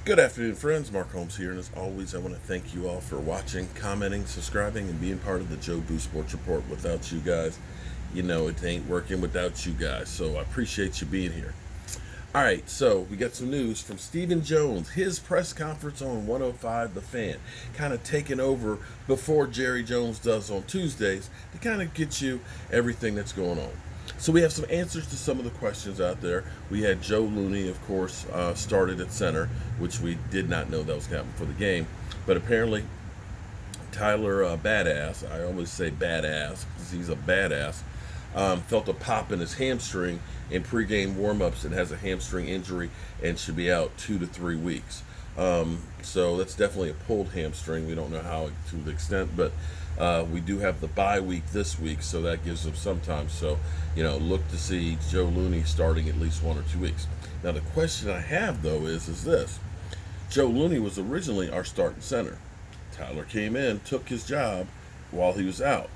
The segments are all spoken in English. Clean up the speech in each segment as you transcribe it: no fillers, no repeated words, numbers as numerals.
Good afternoon, friends. Mark Holmes here, and as always, I want to thank you all for watching, commenting, subscribing, and being part of the Joe Boo Sports Report. Without you guys, you know it ain't working without you guys, so I appreciate you being here. All right, so we got some news from Stephen Jones, his press conference on 105 The Fan, kind of taking over before Jerry Jones does on Tuesdays to kind of get you everything that's going on. So we have some answers to some of the questions out there. We had Joe Looney, of course, started at center, which we did not know that was happening for the game. But apparently, Tyler Biadasz, I always say badass because he's a badass, felt a pop in his hamstring in pregame warmups and has a hamstring injury and should be out 2 to 3 weeks. So that's definitely a pulled hamstring. We don't know how to the extent, but we do have the bye week this week, so that gives them some time. So, look to see Joe Looney starting at least 1 or 2 weeks. Now, the question I have, though, is this. Joe Looney was originally our starting center. Tyler came in, took his job while he was out.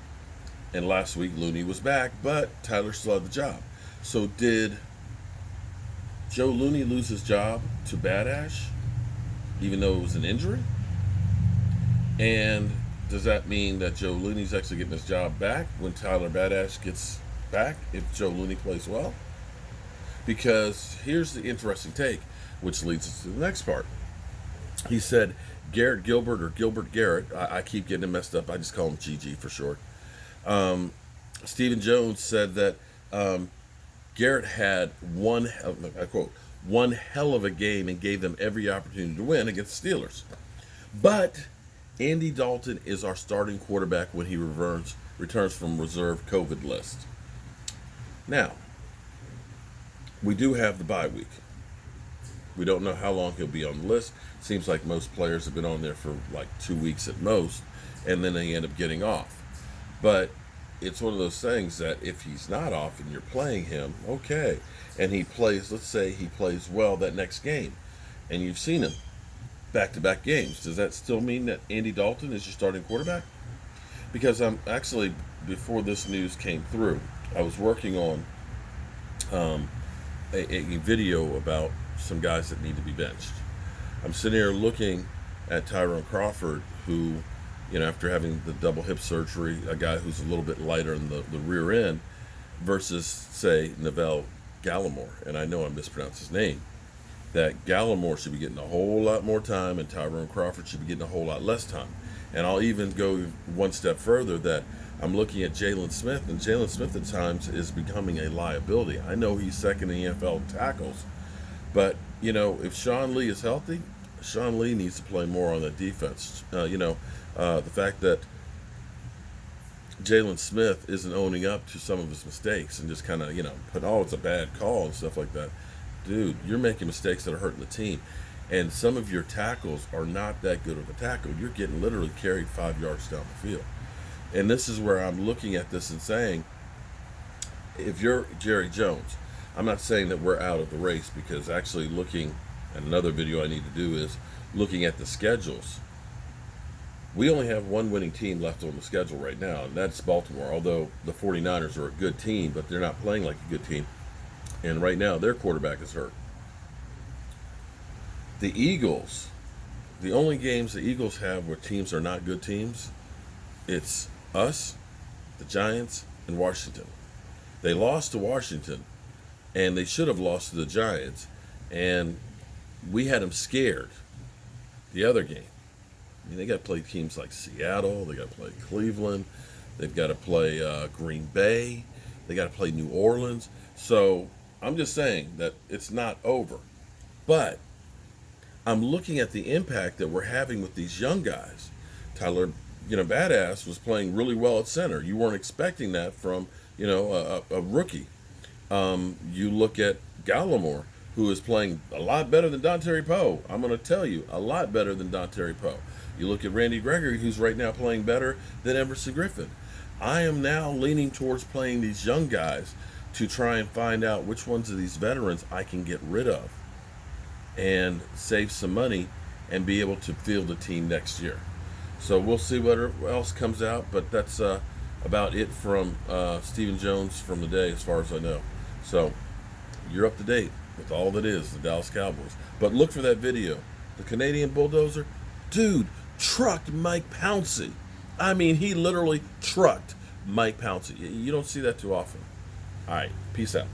And last week, Looney was back, but Tyler still had the job. So did Joe Looney lose his job to Biadasz, even though it was an injury? And does that mean that Joe Looney's actually getting his job back when Tyler Biadasz gets back if Joe Looney plays well? Because here's the interesting take, which leads us to the next part. He said Garrett Gilbert or Gilbert Garrett, I keep getting him messed up, I just call him GG for short. Stephen Jones said that Garrett had I quote, one hell of a game and gave them every opportunity to win against the Steelers. But Andy Dalton is our starting quarterback when he returns from reserve COVID list. Now, we do have the bye week. We don't know how long he'll be on the list. Seems like most players have been on there for like 2 weeks at most, and then they end up getting off. But it's one of those things that if he's not off and you're playing him, okay, and he plays, let's say he plays well that next game, and you've seen him back-to-back games, does that still mean that Andy Dalton is your starting quarterback? Because I'm actually, before this news came through, I was working on a video about some guys that need to be benched. I'm sitting here looking at Tyrone Crawford, who, after having the double hip surgery, a guy who's a little bit lighter in the rear end, versus, say, Neville Gallimore, and I know I mispronounced his name, that Gallimore should be getting a whole lot more time and Tyrone Crawford should be getting a whole lot less time. And I'll even go one step further that I'm looking at Jalen Smith, and Jalen Smith at times is becoming a liability. I know he's second in the NFL tackles, but, if Sean Lee is healthy, Sean Lee needs to play more on the defense. The fact that Jalen Smith isn't owning up to some of his mistakes and just kind of, put, it's a bad call and stuff like that. Dude, you're making mistakes that are hurting the team. And some of your tackles are not that good of a tackle. You're getting literally carried 5 yards down the field. And this is where I'm looking at this and saying, if you're Jerry Jones, I'm not saying that we're out of the race, because actually looking at another video I need to do is looking at the schedules. We only have one winning team left on the schedule right now, and that's Baltimore, although the 49ers are a good team, but they're not playing like a good team. And right now, their quarterback is hurt. The Eagles, the only games the Eagles have where teams are not good teams, it's us, the Giants, and Washington. They lost to Washington, and they should have lost to the Giants, and we had them scared the other game. They got to play teams like Seattle, they got to play Cleveland, they've got to play Green Bay, they got to play New Orleans. So I'm just saying that it's not over. But I'm looking at the impact that we're having with these young guys. Tyler, Biadasz was playing really well at center. You weren't expecting that from, a rookie. You look at Gallimore, who is playing a lot better than Dontari Poe. I'm going to tell you, a lot better than Dontari Poe. You look at Randy Gregory, who's right now playing better than Emerson Griffin. I am now leaning towards playing these young guys to try and find out which ones of these veterans I can get rid of and save some money and be able to field a team next year. So we'll see what else comes out, but that's about it from Stephen Jones from the day as far as I know. So you're up to date with all that is the Dallas Cowboys. But look for that video the Canadian bulldozer, dude, trucked Mike Pouncey. I mean, he literally trucked Mike Pouncey. You don't see that too often. All right, peace out.